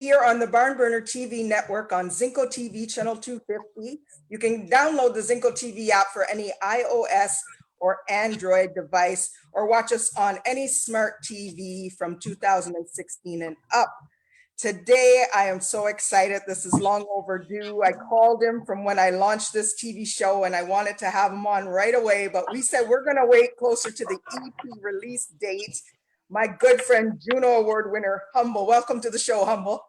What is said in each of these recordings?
here on the BarnBurner TV network on Zingo TV channel 250. You can download the Zingo TV app for any iOS or Android device, or watch us on any smart TV from 2016 and up. Today, I am so excited. This is long overdue. I called him from when I launched this TV show and I wanted to have him on right away, but we said we're gonna wait closer to the EP release date. My good friend, Juno Award winner, Humble. Welcome to the show, Humble.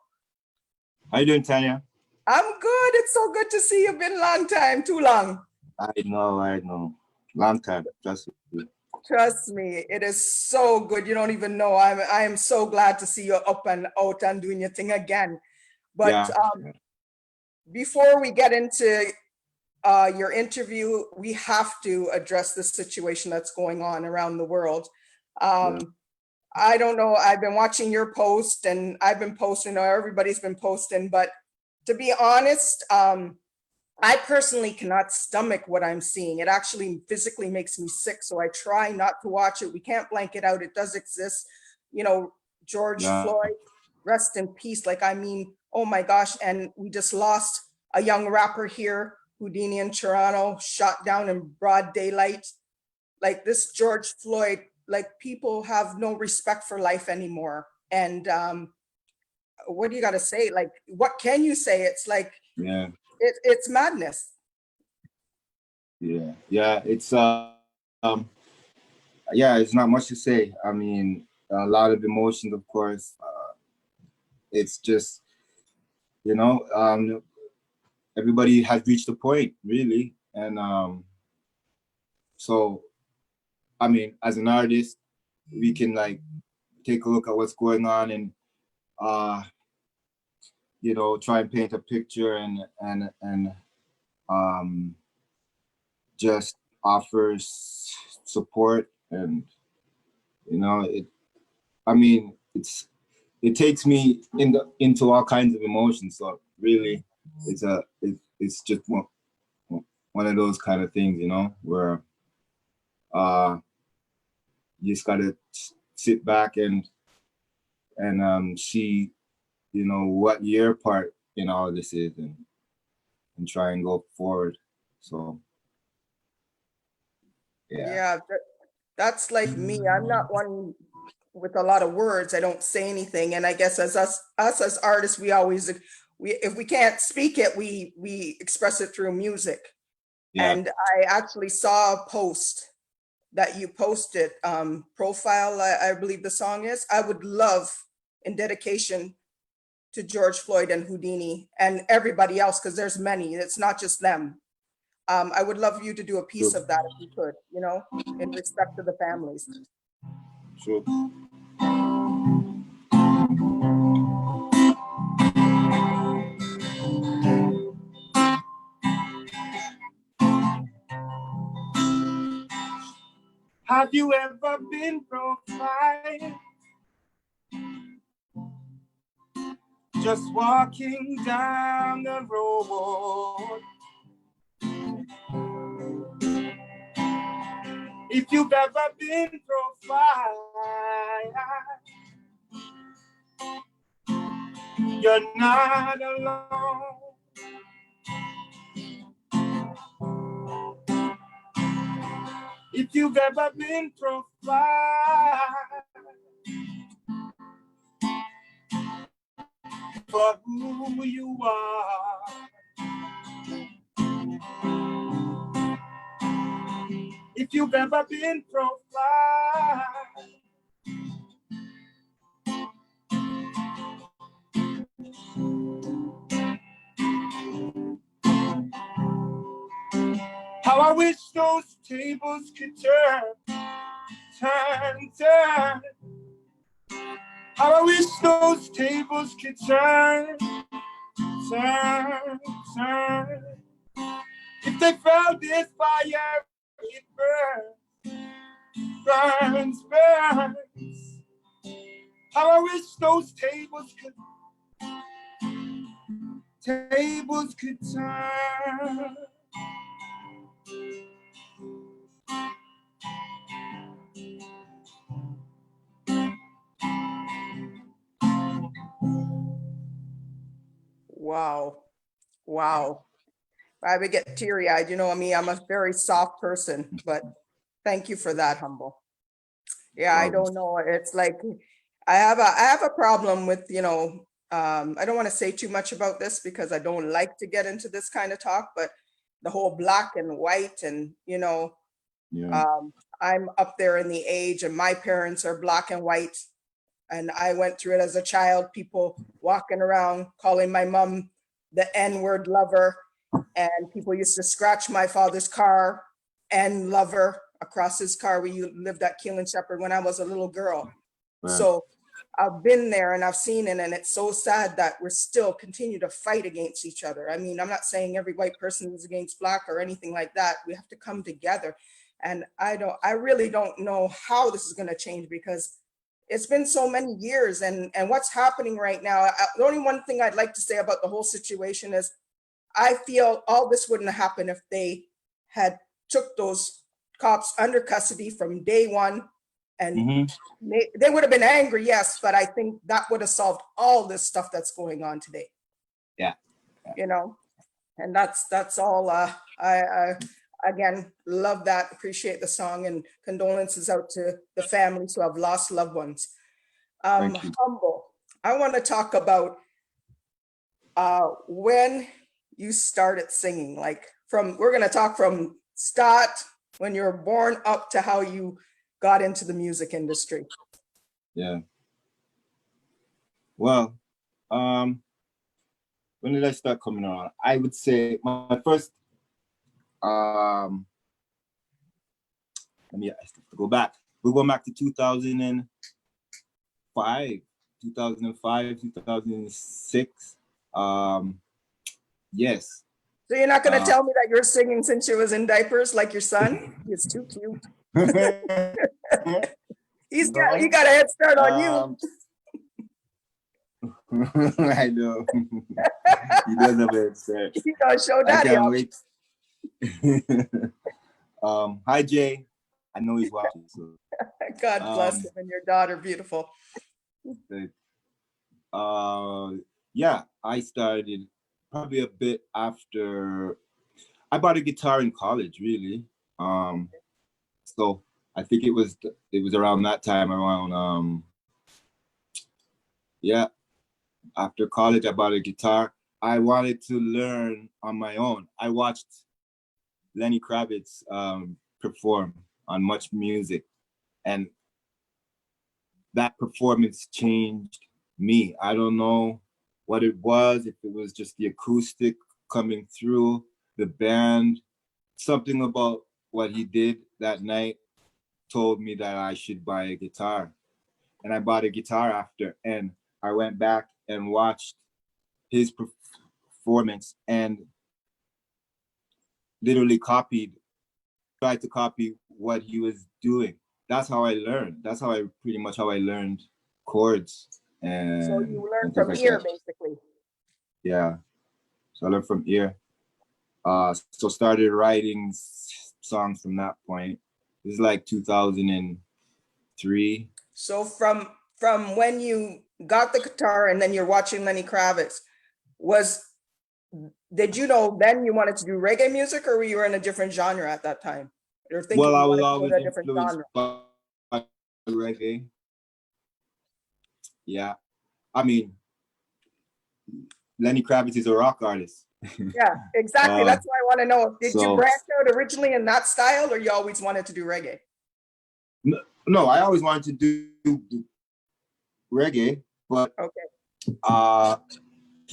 How you doing, Tanya? I'm good. It's so good to see you. Been a long time, too long. I know. Long time, trust me. Trust me, it is so good. You don't even know. I am so glad to see you up and out and doing your thing again. But before we get into your interview, we have to address the situation that's going on around the world. I don't know. I've been watching your post and I've been posting, or everybody's been posting, but to be honest, I personally cannot stomach what I'm seeing. It actually physically makes me sick. So I try not to watch it. We can't blank it out. It does exist. You know, George Floyd, rest in peace. Like, I mean, oh my gosh. And we just lost a young rapper here, Houdini in Toronto, shot down in broad daylight. Like, this George Floyd, like, people have no respect for life anymore. And what do you got to say? Like, what can you say? It's like, it's madness. It's it's not much to say. I mean, a lot of emotions, of course. It's just, everybody has reached a point, really. And so, I mean, as an artist, we can like take a look at what's going on and try and paint a picture and just offers support. And it takes me into all kinds of emotions. So really, it's just one of those kind of things, where you just gotta sit back and see what your part in all of this is, and try and go forward. So that's like me. I'm not one with a lot of words. I don't say anything. And I guess as us as artists, we if we can't speak it, we express it through music. And I actually saw a post that you posted, Profile, I believe the song is. I would love, in dedication to George Floyd and Houdini and everybody else, because there's many, it's not just them. I would love you to do a piece of that if you could, in respect to the families. Sure. Have you ever been profiled? Just walking down the road. If you've ever been profiled, you're not alone. If you've ever been profiled for who you are, if you've ever been profiled, how I wish those tables could turn. How I wish those tables could turn. If they found this fire, it burns. How I wish those tables could turn. Wow. Wow. I would get teary-eyed. You know me, I'm a very soft person, but thank you for that, Humble. Yeah, I don't know. It's like I have a problem with, I don't want to say too much about this because I don't like to get into this kind of talk, but the whole black and white and, Yeah. I'm up there in the age and my parents are black and white. And I went through it as a child, people walking around calling my mom the N-word lover. And people used to scratch my father's car and lover across his car. We lived at Keelan Shepherd when I was a little girl. Right. So I've been there and I've seen it, and it's so sad that we're still continue to fight against each other. I mean, I'm not saying every white person is against black or anything like that. We have to come together. And I really don't know how this is going to change because it's been so many years, and what's happening right now. The only one thing I'd like to say about the whole situation is I feel all this wouldn't have happened if they had took those cops under custody from day one, and they would have been angry, yes, but I think that would have solved all this stuff that's going on today. Yeah. And that's all. I again love that, appreciate the song, and condolences out to the families who have lost loved ones. Thank you. Humble, I want to talk about when you started singing. Like we're going to talk from start when you were born up to how you got into the music industry. Yeah. Well, when did I start coming on? I would say my first, let me go back. We're going back to 2005, 2006. Yes. So you're not going to tell me that you're singing since you was in diapers like your son? He's too cute. He got a head start on you. I know. He does have a head start. You gotta show daddy. I can't wait. Hi Jay. I know he's watching. So. God bless him and your daughter, beautiful. Yeah, I started probably a bit after I bought a guitar in college, really. So I think it was around that time, around after college I bought a guitar. I wanted to learn on my own. I watched Lenny Kravitz perform on Much Music, and that performance changed me. I don't know what it was, if it was just the acoustic coming through, the band, something about what he did that night told me that I should buy a guitar. And I bought a guitar after, and I went back and watched his performance and literally tried to copy what he was doing. That's how I learned. That's pretty much how I learned chords. And so you learned from ear, basically. Yeah. So I learned from ear. So started writing songs from that point. This is like 2003. So from when you got the guitar and then you're watching Lenny Kravitz, did you know then you wanted to do reggae music, or were you in a different genre at that time? Or thinking well, I you was wanted to go always to a different influenced genre? by reggae. Yeah. I mean, Lenny Kravitz is a rock artist. Yeah, exactly. That's why I want to know. Did you branch out originally in that style, or you always wanted to do reggae? No, I always wanted to do reggae, but okay.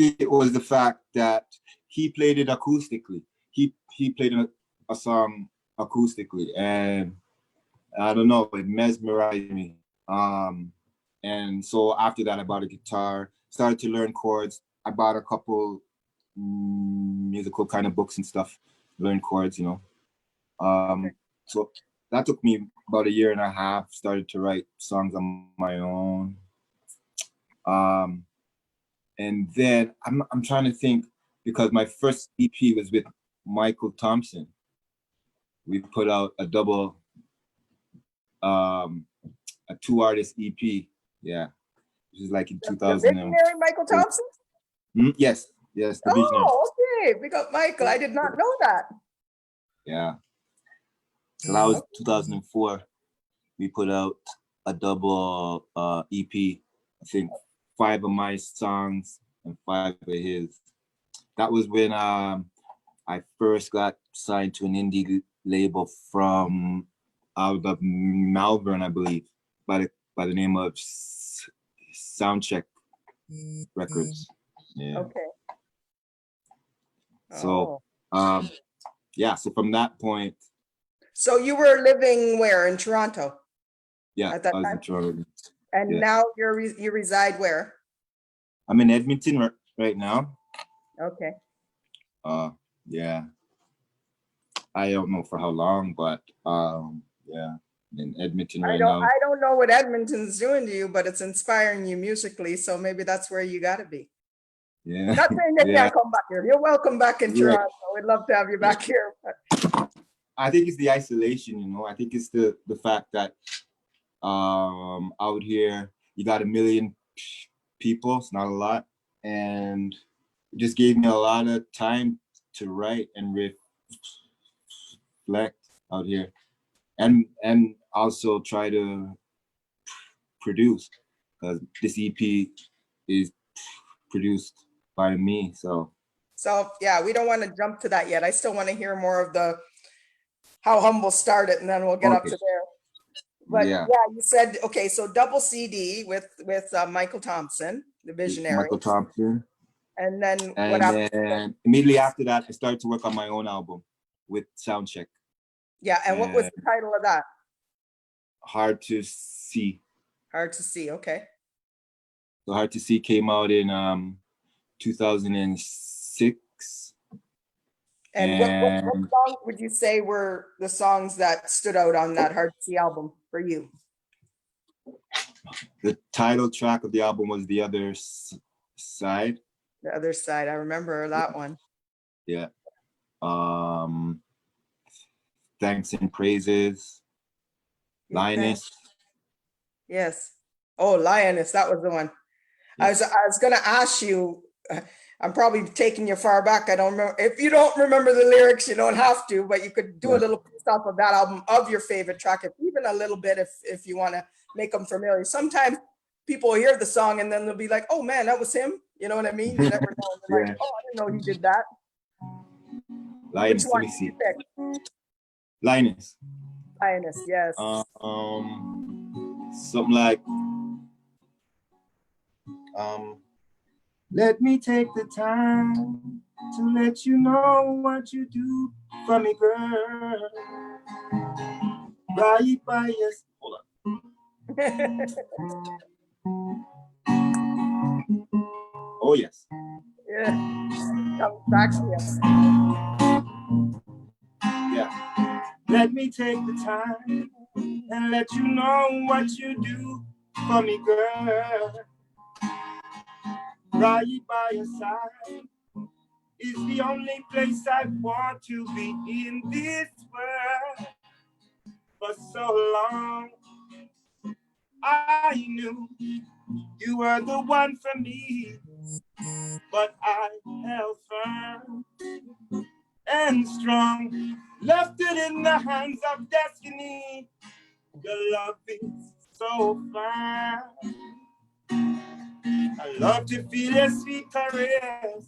It was the fact that he played it acoustically. He played a song acoustically, and I don't know, it mesmerized me. And so after that, I bought a guitar, started to learn chords. I bought a couple musical kind of books and stuff, learn chords, So that took me about 1.5 years, started to write songs on my own. And then I'm trying to think, because my first EP was with Michael Thompson. We put out a double, a 2-artist EP. Yeah. Which is like in 2000. The visionary Michael Thompson? Yes. Yes, the Visionary. Oh, okay. Big up, Michael. I did not know that. Yeah. So that was 2004. We put out a double EP. I think 5 of my songs and 5 of his. That was when I first got signed to an indie label from out of Melbourne, I believe, by the name of Soundcheck Records. Yeah. Okay. So yeah, so from that point. So you were living where? In Toronto? Yeah, at that I was time? in Toronto. And Yeah. now you reside where? I'm in Edmonton right now. Okay. Yeah. I don't know for how long, but yeah, in Edmonton right now. I don't know what Edmonton's doing to you, but it's inspiring you musically. So maybe that's where you got to be. Yeah. Not saying they Yeah. can't come back here. You're welcome back in Toronto. We'd love to have you back here. I think it's the isolation, you know. I think it's the fact that out here you got 1 million people. It's not a lot, and it just gave me a lot of time to write and reflect out here, and also try to produce, because this EP is produced by me. So Yeah, we don't want to jump to that yet. I still want to hear more of the how Humble started, and then we'll get up to there. But yeah, you said, okay, so double CD with Michael Thompson, the Visionary. Michael Thompson. And then what happened? And immediately after that, I started to work on my own album with Soundcheck. Yeah, and what was the title of that? Hard to See. Hard to See, okay. So Hard to See came out in 2006. And what songs would you say were the songs that stood out on that Hard to See album for you? The title track of the album was The Other Side. The Other Side, I remember that one. Yeah. Thanks and Praises. Lioness. Yes. Oh, Lioness, that was the one. Yeah. I was gonna ask you, I'm probably taking you far back. I don't remember. If you don't remember the lyrics, you don't have to, but you could do a little stuff of that album of your favorite track, even a little bit if you want to make them familiar. Sometimes people hear the song and then they'll be like, oh man, that was him. You know what I mean? You never know. They're like, oh, I didn't know he did that. Lioness, let me see. Lioness. Lioness, yes. Something like let me take the time to let you know what you do for me, girl. Right by us. Hold on. Oh yes. Yeah. Comes back to you. Yeah. Let me take the time and let you know what you do for me, girl. Right by your side is the only place I want to be in this world. For so long, I knew you were the one for me, but I held firm and strong, left it in the hands of destiny. Your love is so fine. I love to feel your sweet caress.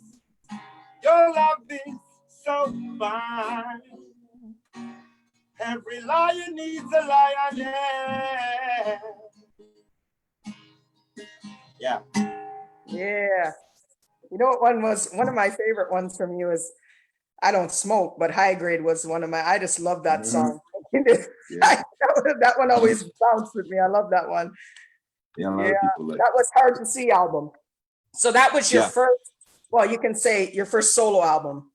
Your love is so fine. Every lion needs a lioness. Yeah. Yeah. You know what one of my favorite ones from you is, I don't smoke, but High Grade was one of my, I just love that song. That one always bounced with me. I love that one. Yeah, a lot of people like that was Hard to See album. So that was your first, well, you can say your first solo album.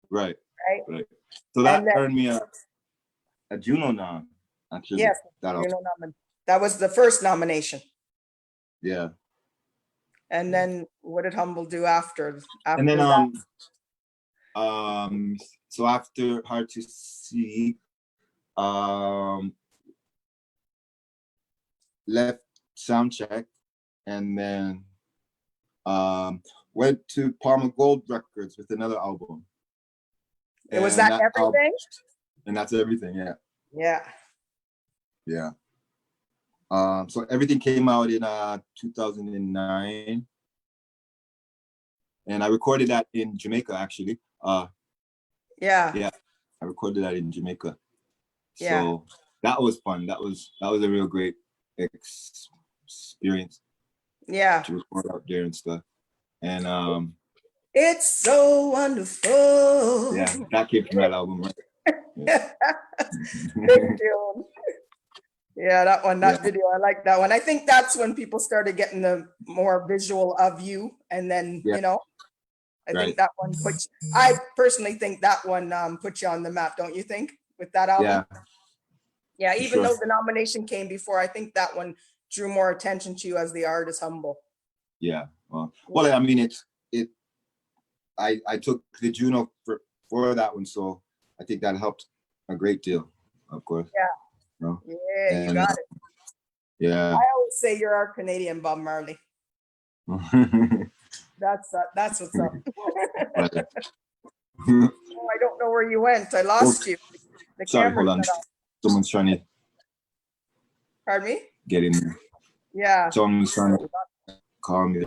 Right. So that earned me a Juno nom, actually. Yes, that was the first nomination. Yeah. And then what did Humble do after and then that? So after Hard to See, left Soundcheck, and then went to Palmer Gold Records with another album. And was that everything? And that's everything, yeah. Yeah. Yeah. So everything came out in 2009. And I recorded that in Jamaica, actually. Yeah, I recorded that in Jamaica. So that was fun. That was a real great experience. Yeah. To record out there and stuff. And it's so wonderful. Yeah, that came from that album, right? Yeah. Yeah, that one, that video, I like that one. I think that's when people started getting the more visual of you, and then you know, I think that one puts. I personally think that one put you on the map, don't you think? With that album. Yeah, even though the nomination came before, I think that one drew more attention to you as the artist, Humble. Yeah. Well, I mean, I took the Juno for that one, so I think that helped a great deal, of course. Yeah. You know? Yeah, you got it. Yeah. I always say you're our Canadian Bob Marley. That's what's up. Oh, I don't know where you went. I lost you. The Sorry, camera hold on. Someone's trying to. Pardon me? Get in there. Yeah. Someone's trying to call me.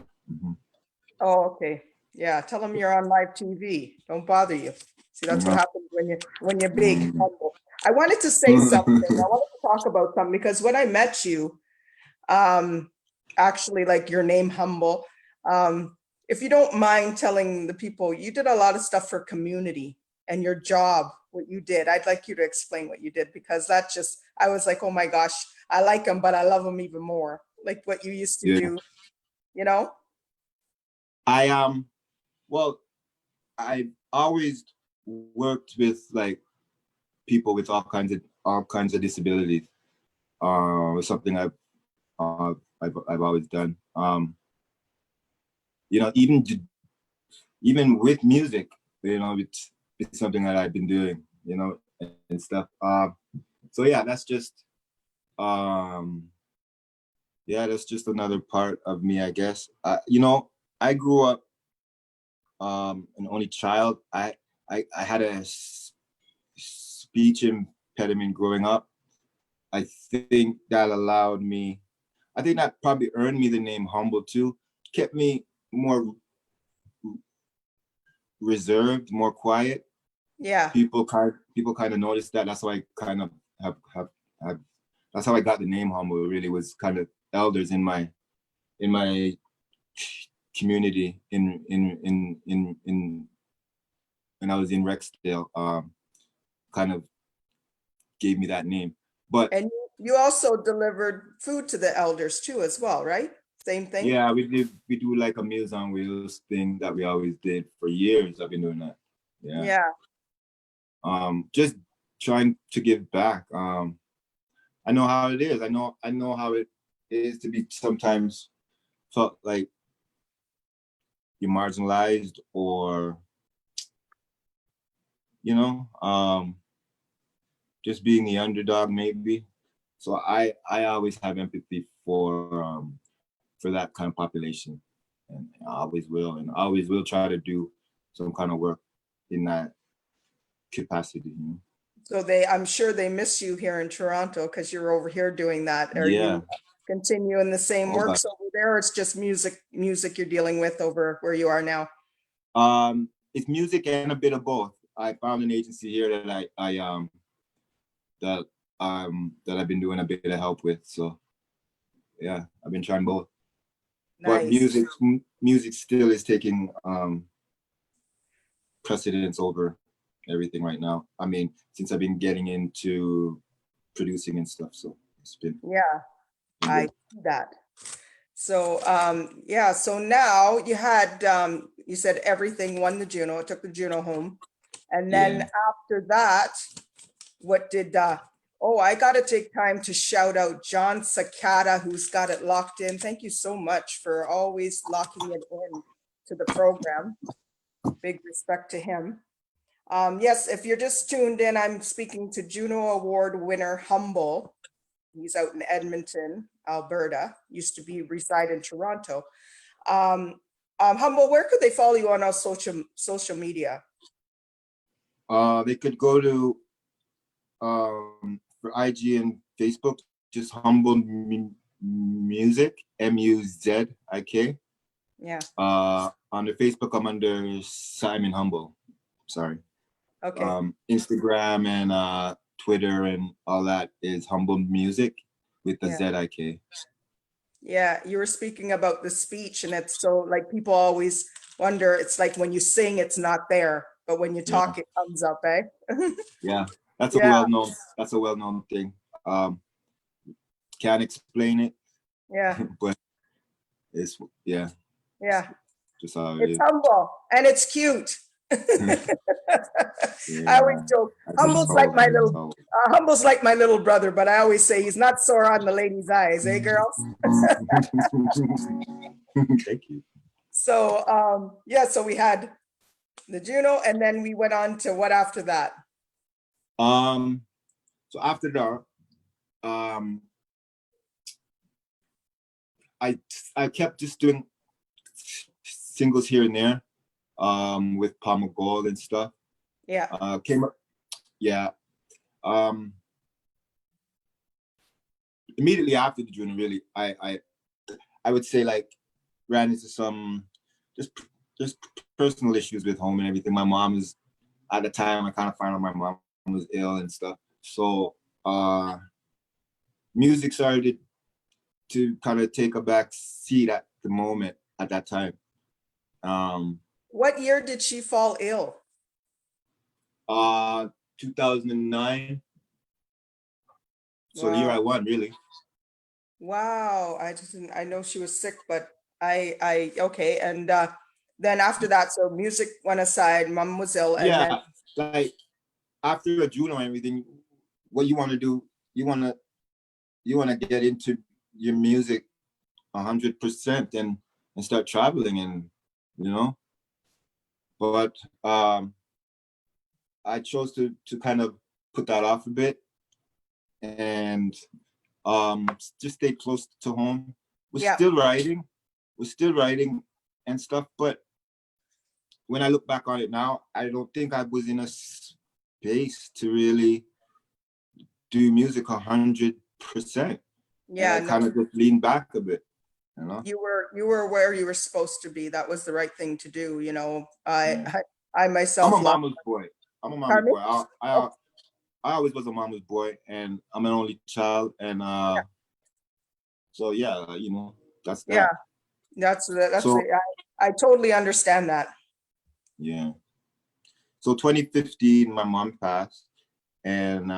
Oh, okay. Yeah, tell them you're on live TV. Don't bother you. See, that's what happens when you're big, humble. I wanted to say something. I wanted to talk about something because when I met you, actually, like your name, Humble. If you don't mind telling the people, you did a lot of stuff for community and your job, what you did. I'd like you to explain what you did, because that just, I was like, oh my gosh, I like him, but I love him even more. Like what you used to do, you know? Well, I always worked with like people with all kinds of disabilities. It's something I've always done. You know, even with music, you know, it's something that I've been doing, you know, and stuff. So yeah, that's just that's just another part of me, I guess. You know, I grew up an only child. I had a speech impediment growing up. I think that allowed me, I think that probably earned me the name Humble too. Kept me more reserved, more quiet. Yeah. People kind of noticed that. That's why I kind of have that's how I got the name Humble. It really was kind of elders in my community in when I was in Rexdale, kind of gave me that name. But and you also delivered food to the elders too, as well, right? Same thing. Yeah, we do like a Meals on Wheels thing that we always did for years. I've been doing that. Yeah. Just trying to give back. I know how it is. I know how it is to be sometimes felt like you're marginalized, or you know, just being the underdog maybe. So I always have empathy for that kind of population, and I always will, and I always will try to do some kind of work in that capacity. You know? So I'm sure they miss you here in Toronto because you're over here doing that. Are you continuing the same works over there, or it's just music you're dealing with over where you are now? It's music and a bit of both. I found an agency here that that I've been doing a bit of help with. So yeah, I've been trying both. Nice. But music still is taking precedence over everything right now. I mean, since I've been getting into producing and stuff, so it's been I see that. So so now you had you said Everything won the Juno, it took the Juno home, and then after that, what did I gotta take time to shout out John Sakata, who's got it locked in. Thank you so much for always locking it in to the program. Big respect to him. Yes, if you're just tuned in, I'm speaking to Juno Award winner Humble. He's out in Edmonton, Alberta, used to reside in Toronto. Humble, where could they follow you on our social media? They could go to for IG and Facebook, just Humble Music, MUZIK. Yeah. Under Facebook, I'm under Simon Humble. Sorry. Okay. Instagram and Twitter and all that is Humble Music with the Yeah. ZIK. Yeah, you were speaking about the speech, and it's so like people always wonder. It's like when you sing, it's not there, but when you talk, it comes up, eh? Yeah, that's Yeah. a well-known thing. Can't explain it. Yeah. But it's Yeah. just how it It's is. humble and it's cute. I always joke. Humble's like my little brother, but I always say he's not sore on the ladies' eyes, eh, girls? Thank you. So so we had the Juno, and then we went on to what after that? So after that, I kept just doing singles here and there, with Palma Gold and stuff. Yeah. Came up, yeah. Immediately after the Juno, really, I would say like ran into some just personal issues with home and everything. My mom is at the time I kind of found out my mom was ill and stuff. So music started to kind of take a back seat at the moment at that time. What year did she fall ill? 2009. So Wow. the year I won, really. Wow. I know she was sick, but okay. And then after that, so music went aside, mom was ill, and then like after a Juno and everything, what you want to do, you want to get into your music 100% and start traveling, and but I chose to kind of put that off a bit and just stay close to home. We're still writing and stuff, but when I look back on it now, I don't think I was in a space to really do music 100%. yeah, I kind of just leaned back a bit, you were where you were supposed to be. That was the right thing to do. I myself. I'm a mama's boy. Pardon me? I always was a mama's boy, and I'm an only child, and so yeah, that's that. Yeah, that's So, it. I totally understand that. Yeah. So 2015, my mom passed, and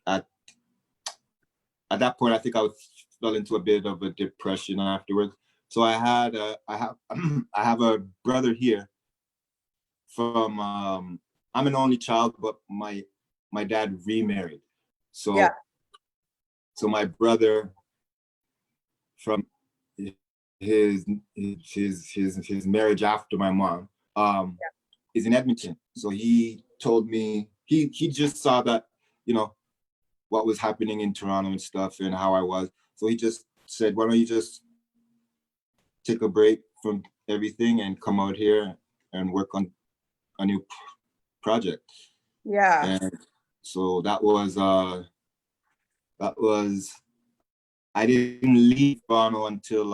at that point, I think I fell into a bit of a depression afterwards. So I have a brother here from I'm an only child, but my dad remarried. So so my brother from his marriage after my mom is in Edmonton. So he told me he just saw that, what was happening in Toronto and stuff and how I was. So he just said, why don't you just take a break from everything and come out here and work on a new project. Yeah. And so that was I didn't leave Toronto until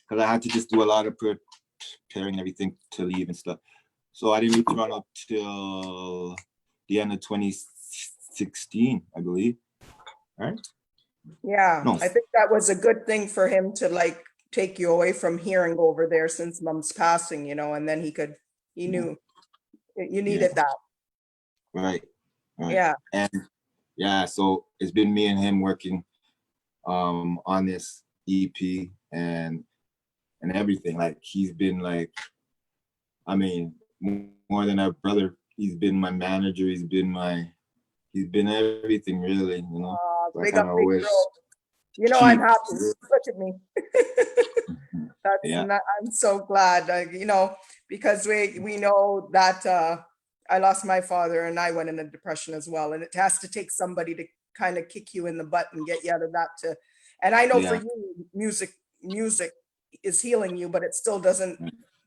because I had to just do a lot of preparing and everything to leave and stuff. So I didn't leave Toronto till the end of 2016, I believe. Right? Yeah. No. I think that was a good thing for him to take you away from here and go over there since mom's passing, and then he knew you needed that. Right. Yeah. And so it's been me and him working on this EP and everything. Like he's been more than a brother. He's been my manager. He's been everything, really. Big up, big bro. I'm happy. Look at me. I'm so glad, because we know that I lost my father and I went in a depression as well. And it has to take somebody to kind of kick you in the butt and get you out of that And I know for you, music is healing you, but it still doesn't,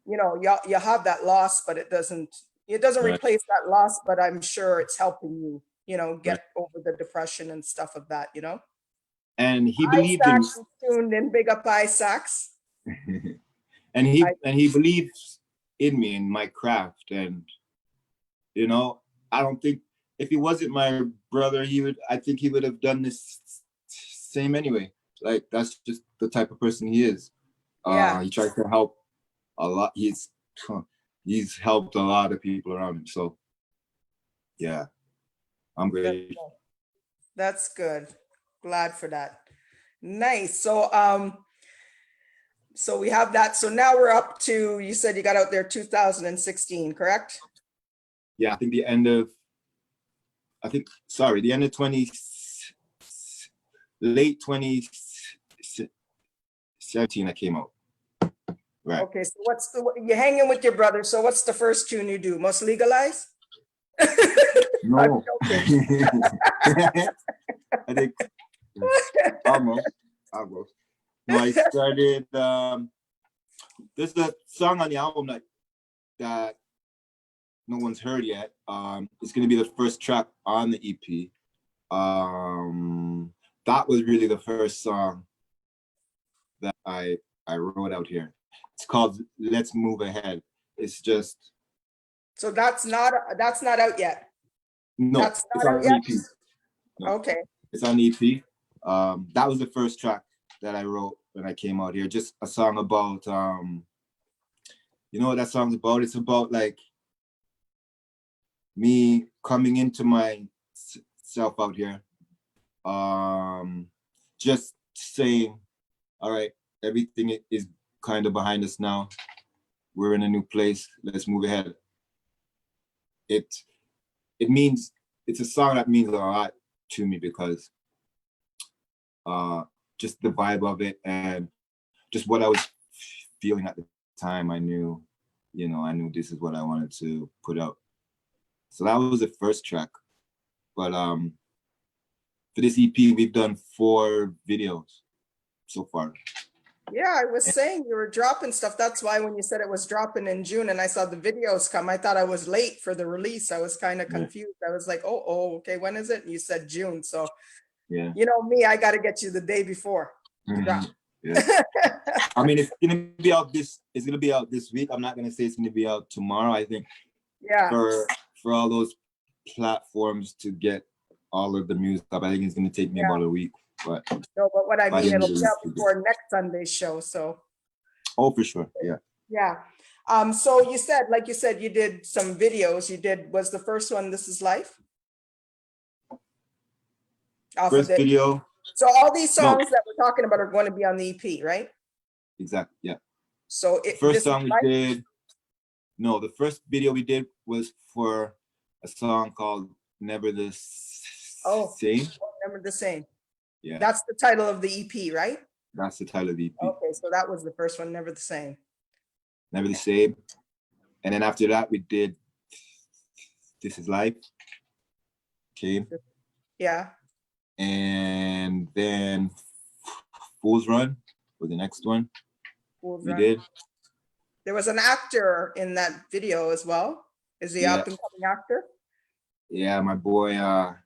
you know, you have that loss, but it doesn't replace that loss, but I'm sure it's helping you, you know, get over the depression and stuff of that, you know. And he believed in Sax is tuned in, big up Sax. and he believes in me, in my craft. And you know, I don't think if he wasn't my brother, I think he would have done this same anyway. Like, that's just the type of person he is. He tries to help a lot. He's helped a lot of people around him. So yeah, I'm great. That's good. Glad for that. Nice. So so we have that. So now we're up to, you said you got out there 2016, correct? Yeah, I think the end of 2017 I came out. Right. Okay, so you're hanging with your brother, so what's the first tune you do? Must Legalize? No. I think almost. No, I started there's a song on the album that no one's heard yet. It's gonna be the first track on the EP. That was really the first song that I wrote out here. It's called Let's Move Ahead. It's just. So that's not out yet. No, that's it's not on out yet? EP. No, okay. It's on EP. That was the first track that I wrote when I came out here. Just a song about you know what that song's about? It's about like me coming into myself out here. Just saying, all right, everything is kind of behind us now. We're in a new place. Let's move ahead. It's a song that means a lot to me because just the vibe of it and just what I was feeling at the time. I knew this is what I wanted to put out. So that was the first track. But for this EP, we've done 4 videos so far. Yeah, I was saying you were dropping stuff. That's why when you said it was dropping in June and I saw the videos come, I thought I was late for the release. I was kind of confused. I was like, oh, okay, when is it? And you said June. So, yeah, you know me, I got to get you the day before. Yeah. I mean, it's gonna be out this week. I'm not gonna say it's gonna be out tomorrow. I think for all those platforms to get all of the music up, I think it's gonna take me about a week. But what I mean, it'll be out before next Sunday's show. So. Oh, for sure. Yeah. Yeah. So you said, you did some videos. Was the first one This Is Life? First video. So all these songs that we're talking about are going to be on the EP, right? Exactly. Yeah. So the first video we did was for a song called Never the Same. Never the Same. Yeah. That's the title of the EP, right? That's the title of the EP. Okay, so that was the first one, Never the Same. Never the Same. And then after that, we did This Is Life. Okay. Yeah. And then Fool's Run was the next one. Did. There was an actor in that video as well. Is he up and coming actor? Yeah, my boy. I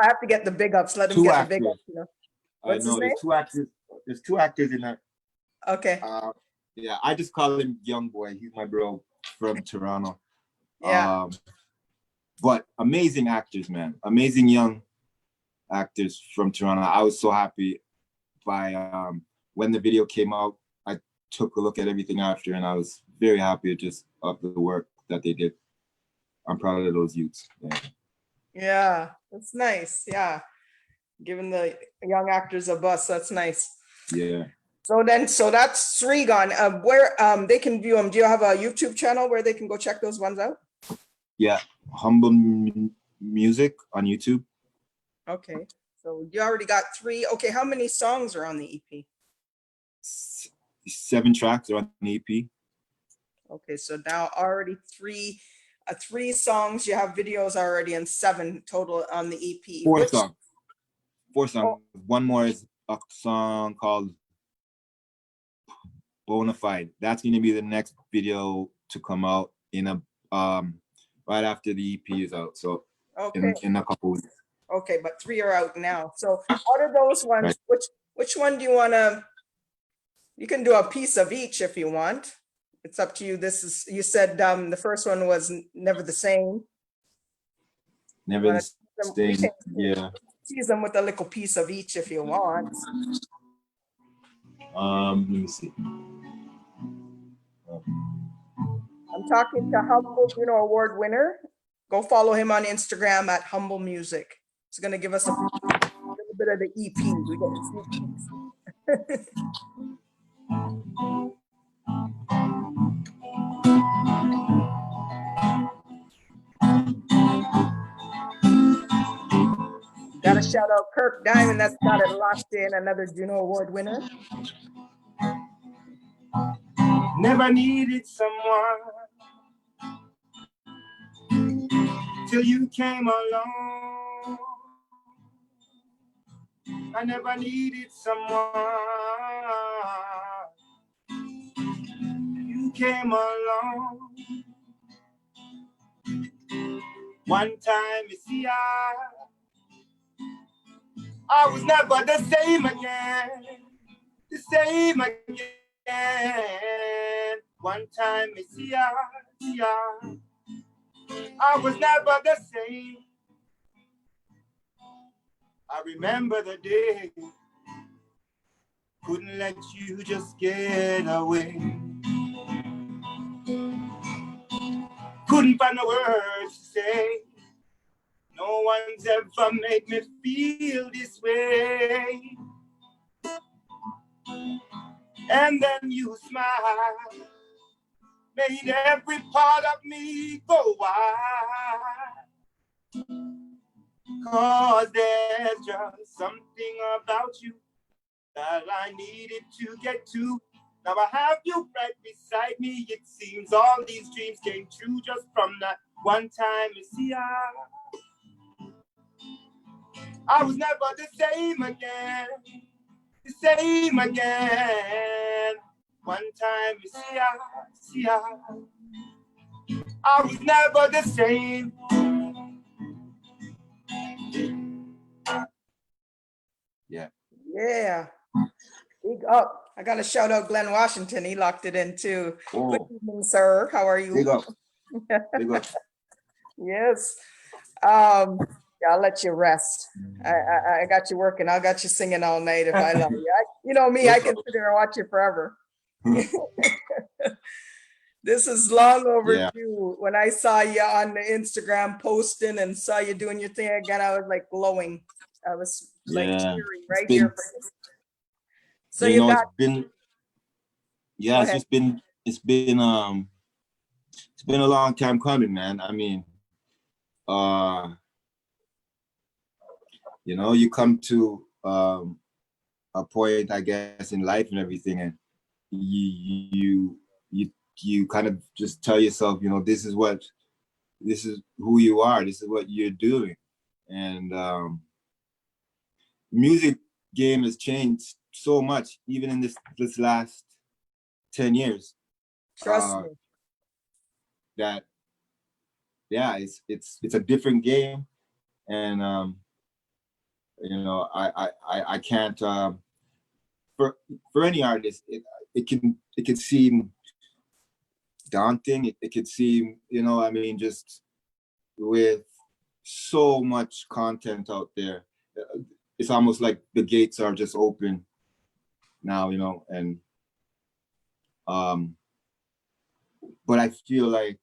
have to get the big ups. Let him get the big ups. What's his name? There's 2 actors in that. Okay. Yeah, I just call him Young Boy. He's my bro from Toronto. Yeah. But amazing actors, man. Amazing young actors from Toronto. I was so happy by when the video came out. I took a look at everything after, and I was very happy just of the work that they did. I'm proud of those youths. Yeah, that's nice. Yeah, giving the young actors a bus. That's nice. Yeah. So that's 3 gone. Where they can view them? Do you have a YouTube channel where they can go check those ones out? Yeah, Humble Music on YouTube. Okay, so you already got 3. Okay, how many songs are on the EP? 7 tracks are on the EP. Okay, so now already 3 songs. You have videos already, and 7 total on the EP. 4 songs. 4 songs. One more is a song called Bonafide. That's going to be the next video to come out in a right after the EP is out. So in a couple weeks. Okay, but 3 are out now. So out of those ones, Right. which one do you want to, you can do a piece of each if you want. It's up to you. This is, you said the first one was Never the Same. Never the same. Yeah. Tease them with a little piece of each if you want. Let me see. I'm talking to Humble Juno Award winner. Go follow him on Instagram at Humble Music. He's going to give us a little bit of the EP. We get sneak peeks. Got to shout out Kirk Diamond. That's got it locked in. Another Juno Award winner. Never needed someone till you came along. I never needed someone. You came along. One time, you see, I was never the same again. The same again. One time, you see, I was never the same. I remember the day, couldn't let you just get away. Couldn't find the words to say. No one's ever made me feel this way. And then you smile, made every part of me go wild. 'Cause there's just something about you that I needed to get to. Now I have you right beside me. It seems all these dreams came true just from that one time. You see, I was never the same again. The same again. One time, you see, I was never the same. Yeah. Yeah. Big up. I got to shout out Glenn Washington. He locked it in too. Oh. Good evening, sir. How are you? Big up. Big up. Yes. Yeah, I'll let you rest. I got you working. I got you singing all night if I love you. You know me, I can sit there and watch you forever. This is long overdue. Yeah. When I saw you on the Instagram posting and saw you doing your thing again, I was like glowing. I was like cheering right here. So you know, got, it's been a long time coming, man. I mean, you know, you come to a point, I guess, in life and everything, and you kind of just tell yourself, you know, this is who you are, this is what you're doing. And music game has changed so much, even in this last 10 years. Trust me. That, yeah, it's a different game. And you know, I can't for any artist, it can seem daunting. It could seem, you know, I mean, just with so much content out there, it's almost like the gates are just open now, you know. And but I feel like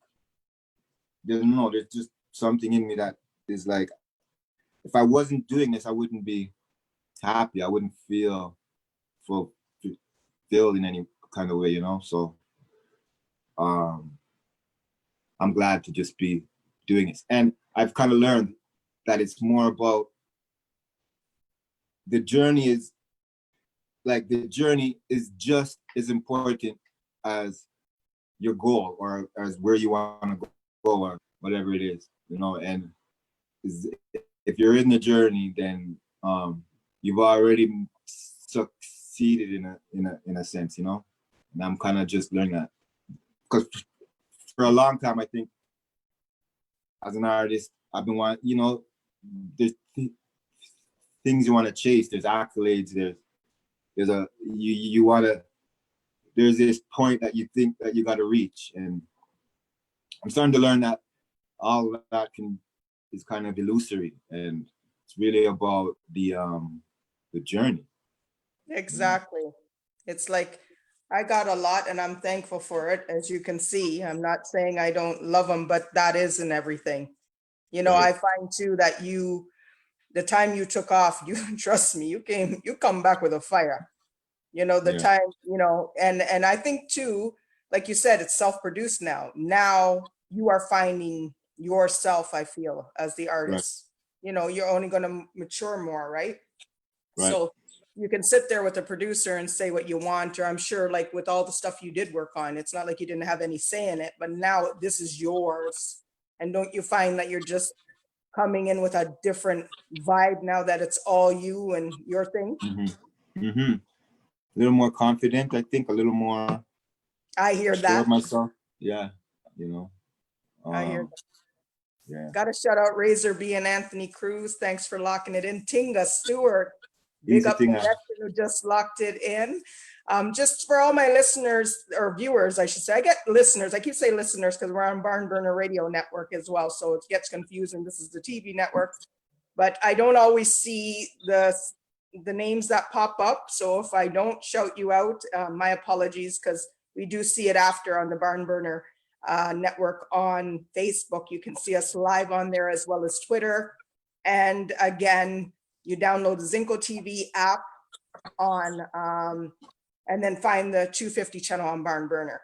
there's just something in me that is like, if I wasn't doing this, I wouldn't be happy. I wouldn't feel fulfilled in any kind of way, you know. So I'm glad to just be doing it. And I've kind of learned that it's more about the journey is just as important as your goal, or as where you want to go, or whatever it is, you know. And if you're in the journey, then you've already succeeded in a sense, you know. And I'm kind of just learning that, because for a long time, I think as an artist, I've been wanting, you know, there's things you want to chase. There's accolades. There's a you want to. There's this point that you think that you got to reach, and I'm starting to learn that all of that is kind of illusory, and it's really about the journey. Exactly. It's like I got a lot and I'm thankful for it. As you can see, I'm not saying I don't love them, but that isn't everything. You know, Right. I find too that the time you took off, you trust me, you come back with a fire. You know, the Yeah. time, you know, and I think too, like you said, it's self-produced now. Now you are finding yourself, I feel, as the Right. artist. You know, you're only going to mature more, right? Right. So you can sit there with a producer and say what you want, or I'm sure like with all the stuff you did work on, it's not like you didn't have any say in it, but now this is yours. And don't you find that you're just coming in with a different vibe now that it's all you and your thing? A little more confident, I think, a little more I hear sure of that. myself. Yeah, you know. I hear that. Yeah. Got to shout out Razor B and Anthony Cruz. Thanks for locking it in. Tinga Stewart, big Easy up the thing. veteran who just locked it in. Just for all my listeners or viewers, I should say, I get listeners. I keep saying listeners because we're on BarnBurner Radio Network as well. So it gets confusing. This is the TV network, but I don't always see the names that pop up. So if I don't shout you out, my apologies, because we do see it after on the BarnBurner network on Facebook. You can see us live on there as well as Twitter. And again, you download the Zingo TV app on, and then find the 250 channel on BarnBurner.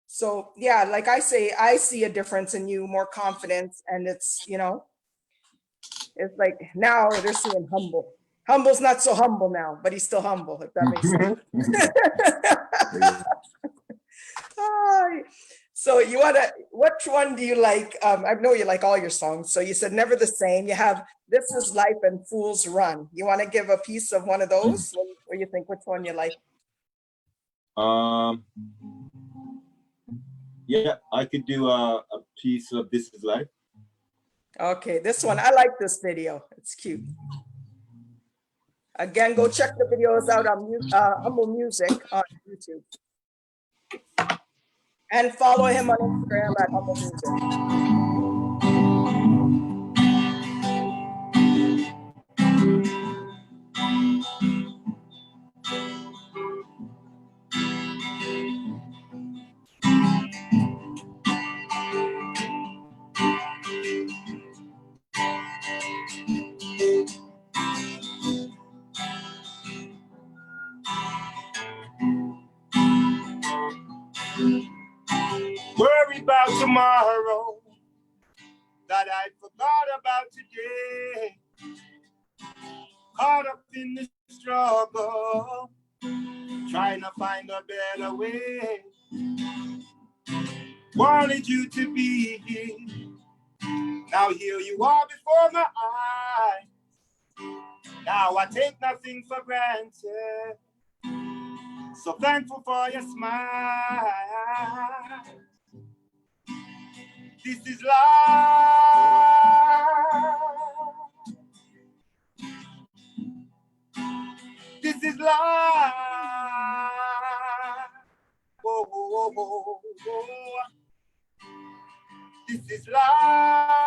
So yeah, like I say, I see a difference in you, more confidence, and it's, you know, it's like now they're seeing humble. Humble's not so humble now, but he's still humble, if that makes sense. So you wanna, which one do you like? I know you like all your songs. So you said Never the Same. You have This Is Life and Fool's Run. You want to give a piece of one of those? What do you think? Which one you like? Yeah, I could do a piece of This Is Life. Okay, this one. I like this video. It's cute. Again, go check the videos out on Humble Music on YouTube. And follow him on Instagram at Humble Music. Worry about tomorrow that I forgot about today. Caught up in the struggle, trying to find a better way. Wanted you to be here. Now here you are before my eyes. Now I take nothing for granted. So thankful for your smile. This is life. This is life. Whoa, whoa, whoa, whoa. This is life.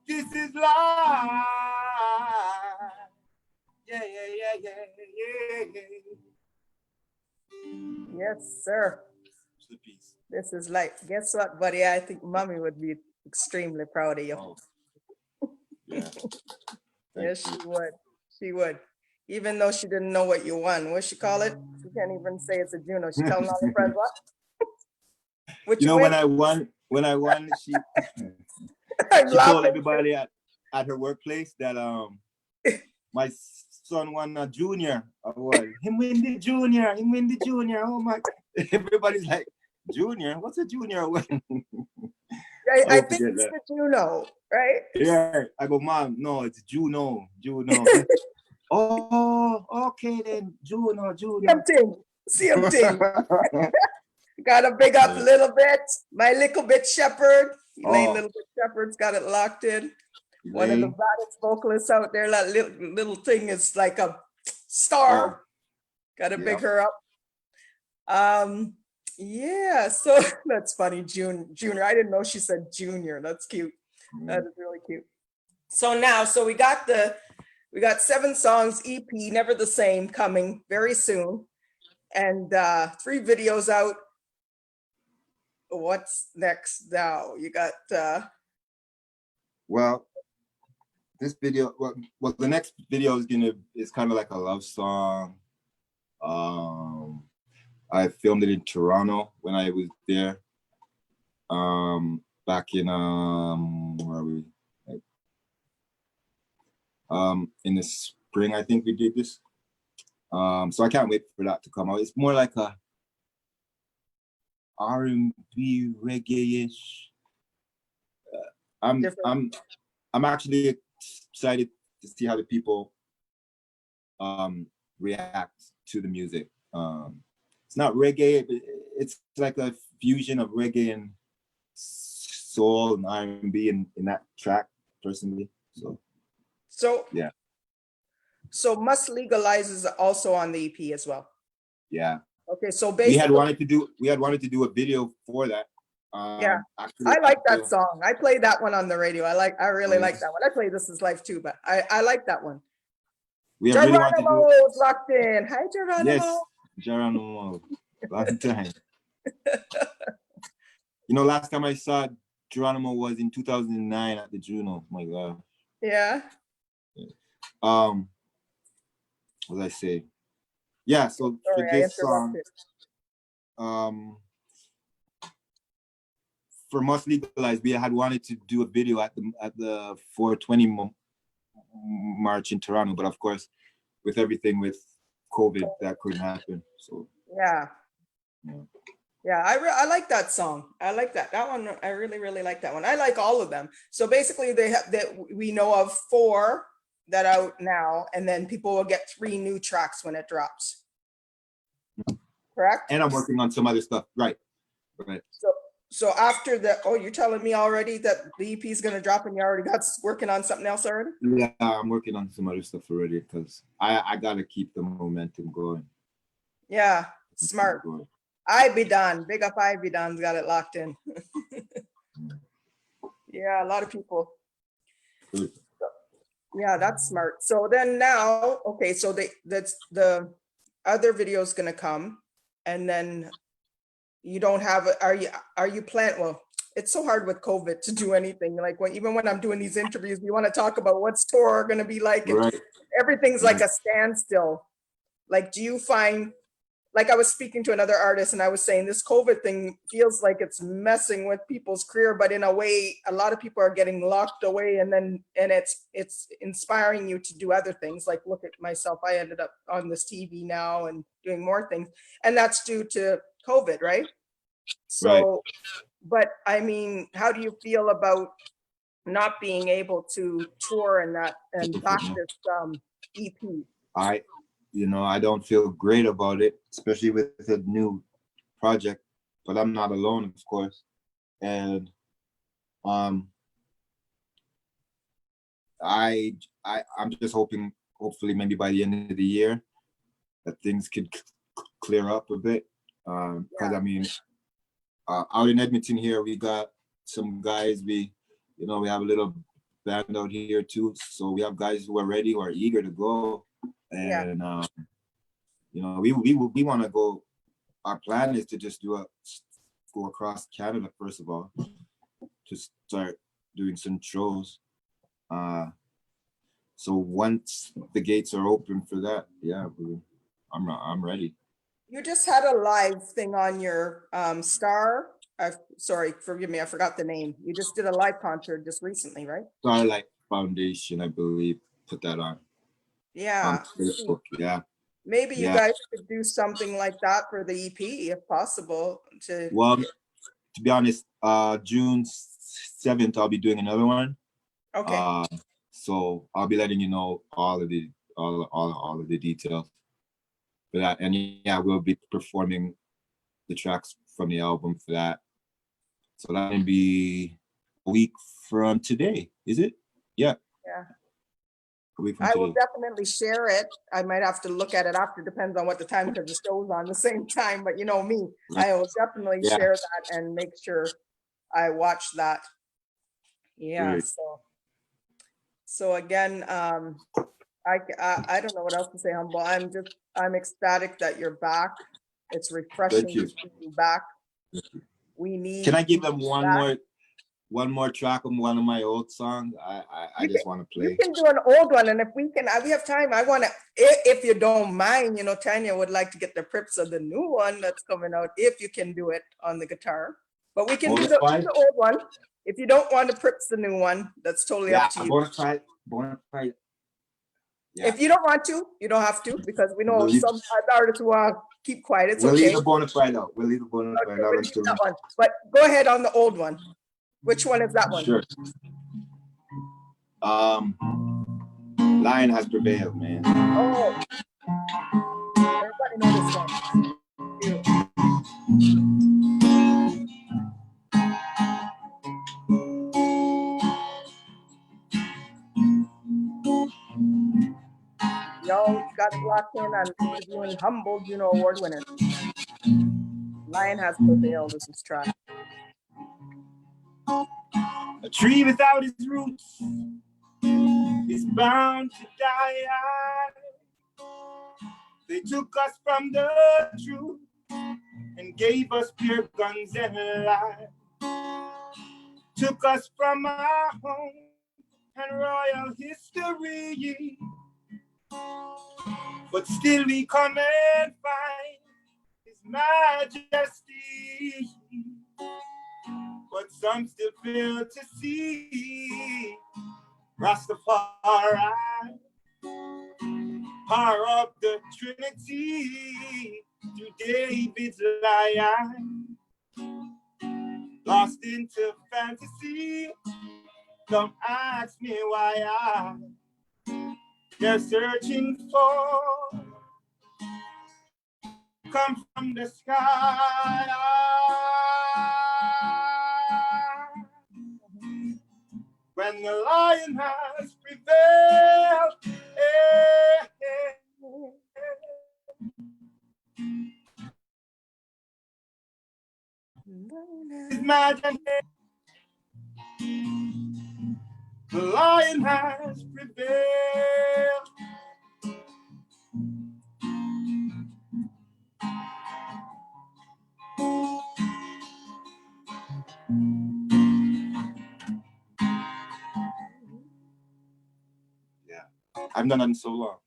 This is life. Yeah, yeah, yeah, yeah, yeah. Yes, sir. This is life. Guess what, buddy? I think mommy would be extremely proud of you. Oh. Yeah. Yes, she would. She would. Even though she didn't know what you won. What she call it? She can't even say it's a Juno. She telling all the friends what? What You know, win? when I won, she I'm she told laughing. everybody at her workplace that my son won a junior award. Him win the junior. Him win the junior. Oh my! Everybody's like, junior? What's a junior award? I won't think forget it's that. the Juno, right? Yeah, I go, Mom, no, it's Juno, Juno. Oh, okay then, Juno, Same Juno. thing. Same thing. Gotta big up a little bit. My little bit shepherd. Elaine Oh, Little Bit Shepherd's got it locked in. One of the Elaine. baddest vocalists out there. That little thing is like a Oh, star. Gotta yeah. big her up. Yeah, so that's funny. Junior. I didn't know she said junior. That's cute. That is really cute. So now, we got 7 songs EP, Never the Same, coming very soon, and 3 videos out. What's next now? You got Well, this video, well, the next video is kind of like a love song. I filmed it in Toronto when I was there. Back in where are we? In the spring, I think we did this. So I can't wait for that to come out. It's more like a R&B reggae-ish. I'm actually excited to see how the people react to the music. It's not reggae, but it's like a fusion of reggae and soul and R&B in that track, personally. So yeah. So Must Legalize is also on the EP as well. Yeah. Okay, so basically we had wanted to do a video for that. Yeah, actually, I like that song. I play that one on the radio. I really like that one. I play This Is Life too, but I like that one. We really want to do Geronimo's locked in. Hi, Geronimo. Yes, Geronimo. Long time. You know, last time I saw Geronimo was in 2009 at the Juno. Oh my God. Yeah. What was I say? Yeah, so Sorry, for this song, for Must Legalize, we had wanted to do a video at the 420 march in Toronto, but of course, with everything with COVID, that couldn't happen. So yeah. I like that song. I like that one. I really like that one. I like all of them. So basically, they have that we know of 4 that out now, and then people will get 3 new tracks when it drops. Correct? And I'm working on some other stuff. Right. So after the, you're telling me already that the EP is going to drop and you already got working on something else already? Yeah, I'm working on some other stuff already because I got to keep the momentum going. Yeah, smart. I be done. Big up I be done's got it locked in. Yeah, a lot of people. Yeah, that's smart. So then now, okay, so that's the other video is going to come, and then you don't have, are you planning? Well, it's so hard with COVID to do anything. Like even when I'm doing these interviews, we want to talk about what's tour going to be like, and everything's like a standstill. Like, do you find, like I was speaking to another artist and I was saying this COVID thing feels like it's messing with people's career, but in a way, a lot of people are getting locked away, and it's inspiring you to do other things. Like, look at myself, I ended up on this TV now and doing more things, and that's due to COVID, right? So, but I mean, how do you feel about not being able to tour and back this EP? I don't feel great about it, especially with a new project, but I'm not alone, of course. And I'm just hopefully maybe by the end of the year that things could clear up a bit. Because I mean, out in Edmonton here, we got some guys, we have a little band out here too. So we have guys who are ready, who are eager to go. And we want to go. Our plan is to just go across Canada first of all, to start doing some shows. So once the gates are open for that, I'm ready. You just had a live thing on your Star. Sorry, forgive me, I forgot the name. You just did a live concert just recently, right? Starlight Foundation, I believe, put that on. Yeah. On Facebook, yeah. Maybe you guys could do something like that for the EP if possible. Well, to be honest, June 7th, I'll be doing another one. Okay. So I'll be letting you know all of the details for that. And yeah, we'll be performing the tracks from the album for that. So that will be a week from today, is it? Yeah. Yeah. A week from I today. will definitely share it. I might have to look at it after, depends on what the time, because the show's on the same time, but you know me, I will definitely share that and make sure I watch that. Yeah, Great. so again, I don't know what else to say, Humble. I'm ecstatic that you're back. It's refreshing to see you back. We need. Can I give them one more track on one of my old songs? I just want to play. You can do an old one, and if we have time, I want to, if you don't mind, you know, Tanya would like to get the prips of the new one that's coming out, if you can do it on the guitar. But we can do the old one. If you don't want to prips the new one, that's totally up to you. Bonafide. Yeah. If you don't want to, you don't have to, because we know some artists who keep quiet. It's okay. We'll leave the Bonafide out. We'll leave the Bonafide out. That one. But go ahead on the old one. Which one is that one? Sure. Lion Has Prevailed, man. Oh. Everybody know this one. Y'all got it locked in on interviewing Humble Juno Award winner. Lion Has Prevailed is this track. A tree without its roots is bound to die. They took us from the truth and gave us pure guns and lies. Took us from our home and royal history. But still we come and find His majesty. But some still fail to see Rastafari, power of the Trinity, through David's lion. Lost into fantasy, don't ask me why they're searching for. Come from the sky. When the lion has prevailed, His majesty, the lion has prevailed. Yeah, I've done that in so long.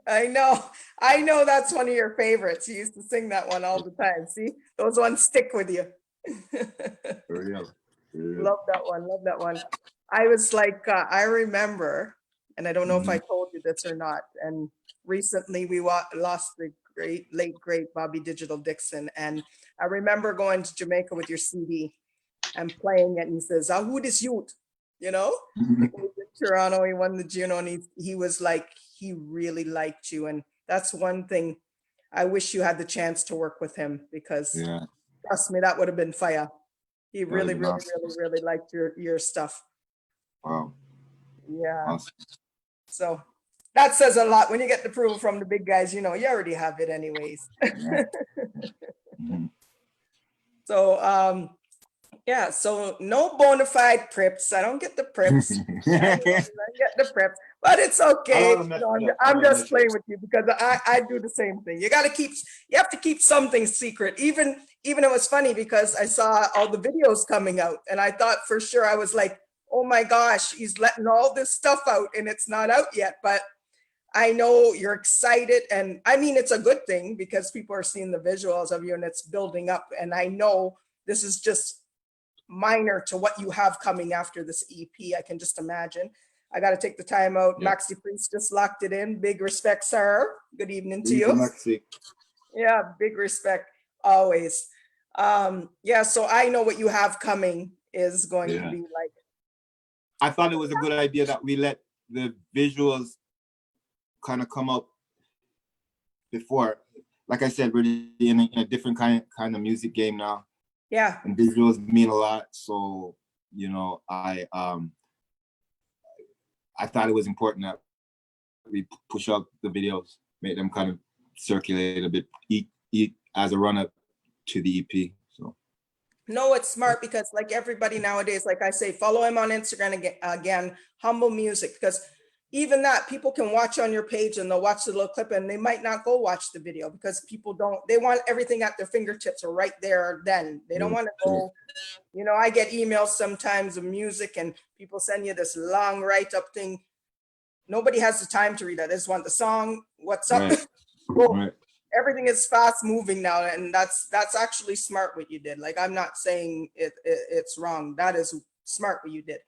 I know that's one of your favorites. You used to sing that one all the time. See, those ones stick with you. For real. Love that one. I was like, I remember, and I don't know if I told you this or not, and recently we lost the late great Bobby Digital Dixon, and I remember going to Jamaica with your CD and playing it, and he says, who this youth? You know, he was in Toronto, he won the Juno, and he was like, he really liked you. And that's one thing, I wish you had the chance to work with him, because trust me, that would have been fire. He really liked your stuff. Wow. Yeah. Awesome. So that says a lot. When you get the approval from the big guys, you know, you already have it anyways. So, yeah, so no bona fide prips. I don't get the prips. I don't get the prips, but it's okay. I'm just playing with you, because I do the same thing. You have to keep something secret. Even it was funny, because I saw all the videos coming out, and I thought for sure, I was like, oh my gosh, he's letting all this stuff out and it's not out yet. But I know you're excited, and I mean, it's a good thing, because people are seeing the visuals of you and it's building up. And I know this is just minor to what you have coming after this EP. I can just imagine. I got to take the time out. Maxi Priest just locked it in. Big respect, sir. Good evening to you. Maxi. Yeah, big respect always. Yeah, so I know what you have coming is going to be like I thought it was a good idea that we let the visuals kind of come out before. Like I said, we're in a different kind of music game now. Yeah. And visuals mean a lot. So, you know, I thought it was important that we push out the videos, make them kind of circulate a bit, eat as a run-up to the EP. So. No, it's smart because like everybody nowadays, like I say, follow him on Instagram again, Humble Music, because even that people can watch on your page and they'll watch the little clip and they might not go watch the video because people don't, they want everything at their fingertips or right there then. They don't want to go, you know, I get emails sometimes of music and people send you this long write-up thing. Nobody has the time to read that. They just want the song, what's up. Right. Right. Everything is fast moving now, and that's actually smart what you did. Like, I'm not saying it's wrong. That is smart what you did.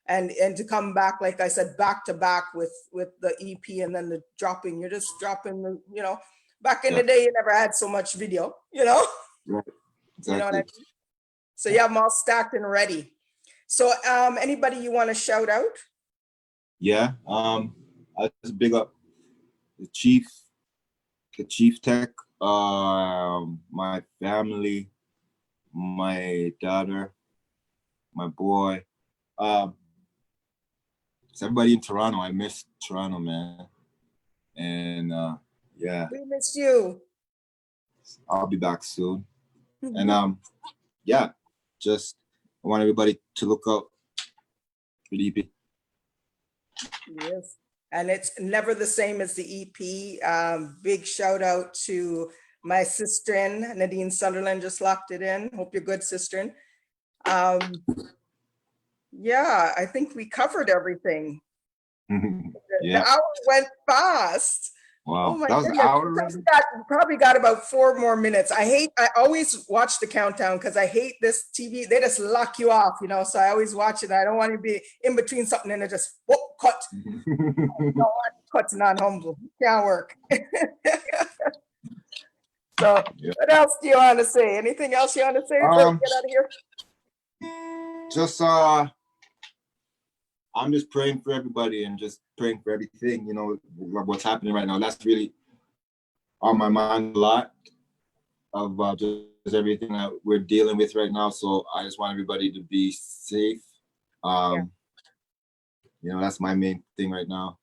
And to come back, like I said, back to back with the EP and then the dropping, you're just dropping the, you know, back in the day, you never had so much video, you know? Right. Exactly. You know what I mean? So you have them all stacked and ready. So anybody you want to shout out? Yeah, I just big up the chief tech, my family, my daughter, my boy, it's everybody in Toronto. I miss Toronto, man. And yeah, We miss you. I'll be back soon. And yeah, just I want everybody to look out for the EP. Yes, and it's never the same as the EP. Big shout out to my sister Nadine Sutherland, just locked it in. Hope you're good, sister. Yeah, I think we covered everything. Yeah. The hour went fast. Wow. Oh my that was goodness. an hour. Probably got about 4 more minutes. I always watch the countdown because I hate this TV. They just lock you off, you know, so I always watch it. I don't want to be in between something and it just cut. No, cut's not humble. Can't work. So yeah. What else do you want to say? Anything else you want to say before we get out of here? Just I'm just praying for everybody and just praying for everything, you know, what's happening right now. That's really on my mind a lot of just everything that we're dealing with right now. So I just want everybody to be safe. You know, that's my main thing right now.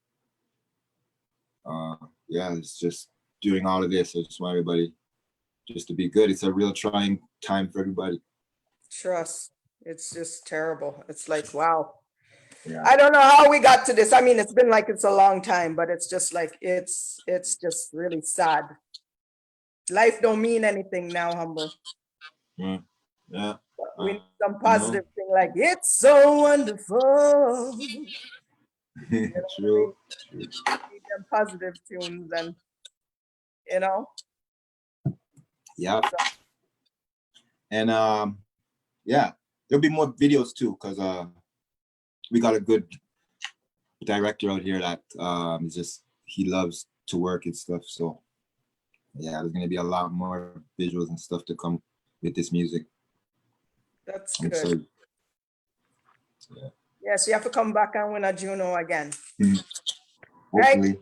Yeah, it's just doing all of this. I just want everybody just to be good. It's a real trying time for everybody. Trust. It's just terrible. It's like, wow. Yeah. I don't know how we got to this. I mean, it's been like it's a long time, but it's just like it's just really sad. Life don't mean anything now, Humble. Yeah. We need some positive thing like it's so wonderful. True. We need them positive tunes and you know. Yeah. And yeah, there'll be more videos too, because we got a good director out here that he loves to work and stuff. So yeah, there's gonna be a lot more visuals and stuff to come with this music. That's good. Excited. Yeah. Yes, you have to come back and win a Juno again. Hopefully.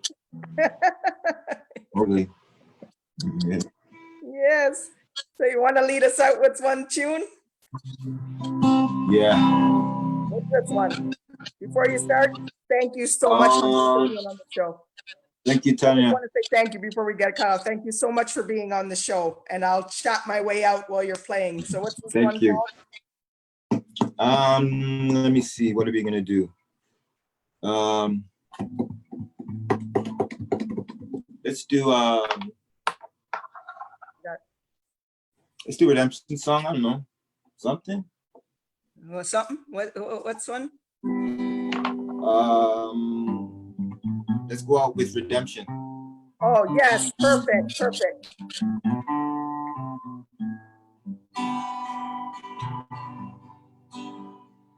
Right? Hopefully. Yeah. Yes. So you want to lead us out with one tune? Yeah. What's this one? Before you start, thank you so much for being on the show. Thank you, Tanya. I want to say thank you before we get cut off. Thank you so much for being on the show. And I'll chat my way out while you're playing. So what's this one called? Let me see. What are we gonna do? Let's do let's do Redemption song. I don't know. Something? Something? What's one? Let's go out with Redemption. Oh yes, perfect, perfect.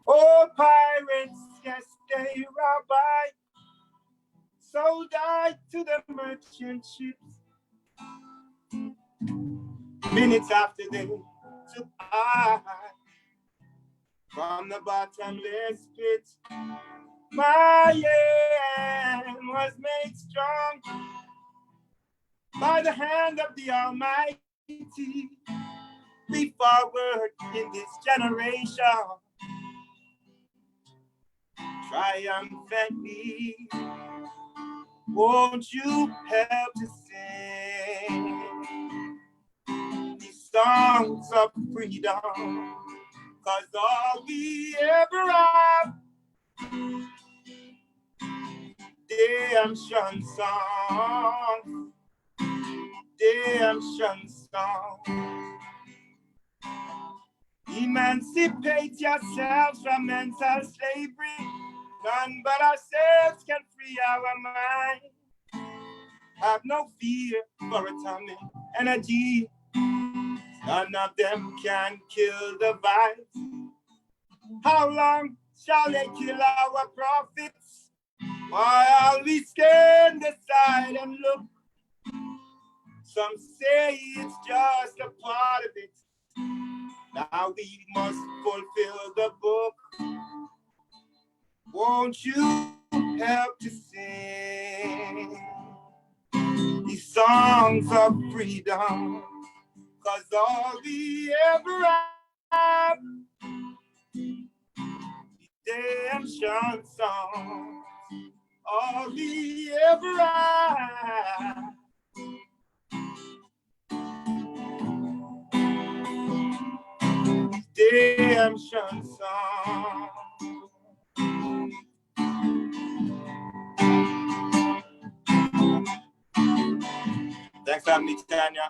Oh, pirates, yes, they robbed by, sold out to the merchant ships. Minutes after they took I From the bottomless pit, my hand was made strong by the hand of the Almighty. We forward in this generation, triumphantly. Won't you help to sing these songs of freedom? 'Cause all we ever have, redemption songs, redemption songs. Emancipate yourselves from mental slavery. None but ourselves can free our mind. Have no fear for atomic energy. None of them can kill the vibes. How long shall they kill our prophets? While we stand aside and look. Some say it's just a part of it. Now we must fulfill the book. Won't you help to sing these songs of freedom? 'Cause all we ever have, redemption songs. All we ever have, redemption songs. Thanks for having me, Tanya.